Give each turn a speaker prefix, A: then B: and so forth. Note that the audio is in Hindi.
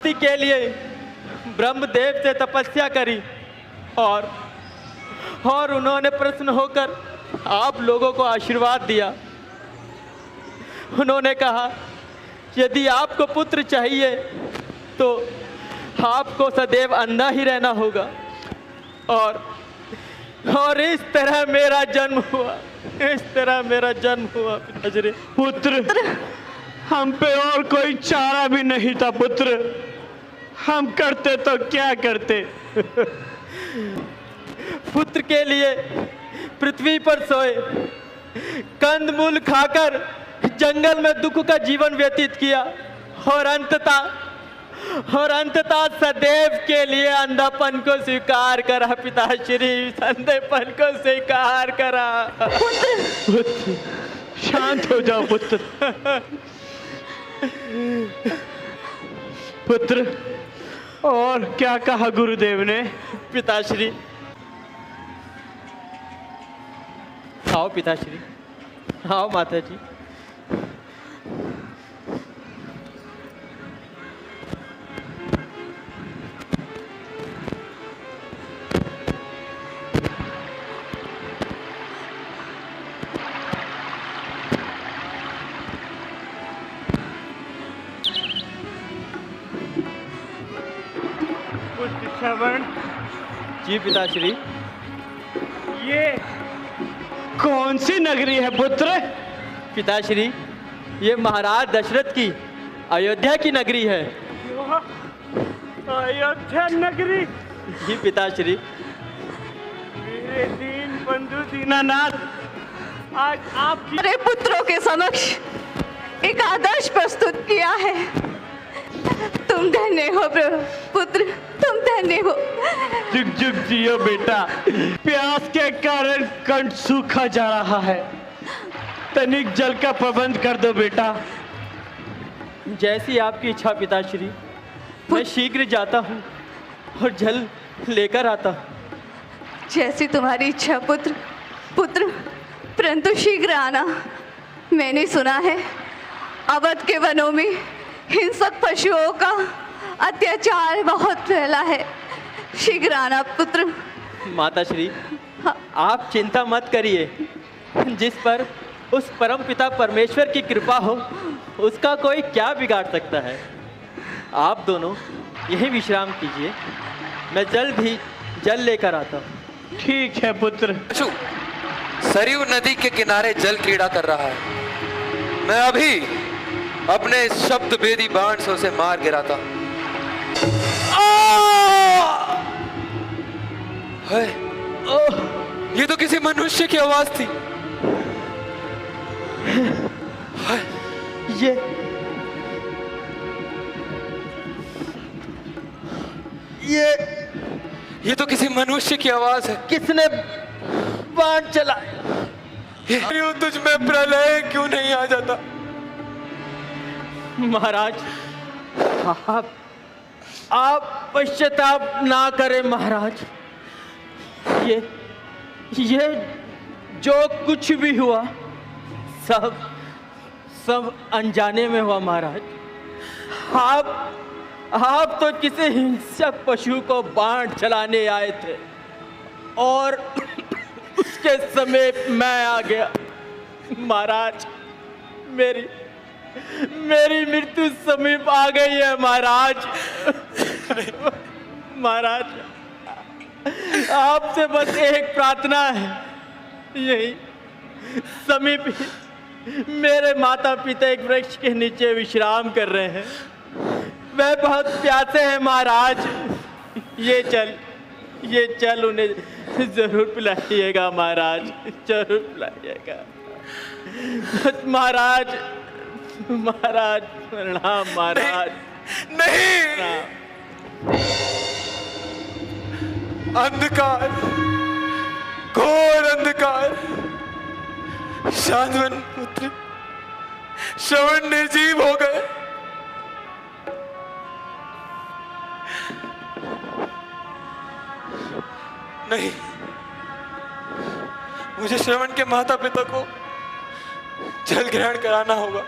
A: शांति के लिए ब्रह्मदेव से तपस्या करी और उन्होंने प्रसन्न होकर आप लोगों को आशीर्वाद दिया। उन्होंने कहा यदि आपको पुत्र चाहिए तो आपको सदैव अंधा ही रहना होगा और इस तरह मेरा जन्म हुआ, इस तरह मेरा जन्म हुआ पिताश्री।
B: पुत्र, हम पे और कोई चारा भी नहीं था पुत्र, हम करते तो क्या करते।
A: पुत्र के लिए पृथ्वी पर सोए, कंदमूल खाकर जंगल में दुख का जीवन व्यतीत किया और अंततः सदैव के लिए अंधापन को स्वीकार करा पिताश्री, अंधेपन को स्वीकार करा।
B: पुत्र, शांत हो जाओ पुत्र। पुत्र, और क्या कहा गुरुदेव ने?
A: पिताश्री, आओ पिताश्री, आओ माता जी।
B: श्रवण
A: जी पिताश्री।
B: ये कौन सी नगरी है पुत्र?
A: पिताश्री, ये महाराज दशरथ की अयोध्या की नगरी है।
B: अयोध्या नगरी?
A: जी पिताश्री।
B: मेरे दीन बंधु दीनानाथ, आज आपकी
C: अरे पुत्रों के समक्ष एक आदर्श प्रस्तुत किया है। तुम धन्य हो पुत्र, तुम धन्य हो।
B: जुग जुग जियो बेटा। प्यास के कारण कंठ सूखा जा रहा है, तनिक जल का प्रबंध कर दो बेटा।
A: जैसी आपकी इच्छा पिताश्री, मैं शीघ्र जाता हूँ और जल लेकर आता हूँ।
C: जैसी तुम्हारी इच्छा पुत्र। पुत्र, परंतु शीघ्र आना। मैंने सुना है अवध के वनों में हिंसक पशुओं का अत्याचार बहुत फैला है। शीघ्र आना पुत्र।
A: माताश्री,
C: हाँ।
A: आप चिंता मत करिए, जिस पर उस परम पिता परमेश्वर की कृपा हो उसका कोई क्या बिगाड़ सकता है। आप दोनों यही विश्राम कीजिए, मैं जल्द ही जल लेकर आता हूँ।
B: ठीक है पुत्र।
D: सरयू नदी के किनारे जल क्रीड़ा कर रहा है। मैं अभी अपने शब्द भेदी बाण से उसे मार गिराता। ये तो किसी मनुष्य की आवाज थी। ये तो किसी मनुष्य की आवाज है।
A: किसने बाण चला?
D: तुझ में प्रलय क्यों नहीं आ जाता?
A: महाराज, आप पश्चाताप ना करें महाराज। ये जो कुछ भी हुआ सब अनजाने में हुआ महाराज। आप तो किसी हिंसक पशु को बाण चलाने आए थे और उसके समीप मैं आ गया। महाराज, मेरी मृत्यु समीप आ गई है महाराज। महाराज, आपसे बस एक प्रार्थना है, यही समीप ही मेरे माता पिता एक वृक्ष के नीचे विश्राम कर रहे हैं। वह बहुत प्यासे हैं महाराज। ये चल उन्हें जरूर पिलाइएगा महाराज, जरूर पिलाइएगा। महाराज प्रणाम महाराज।
D: नहीं, अंधकार, घोर अंधकार। शांतवन पुत्र, श्रवण निर्जीव हो गए। नहीं, मुझे श्रवण के माता पिता को जल ग्रहण कराना होगा।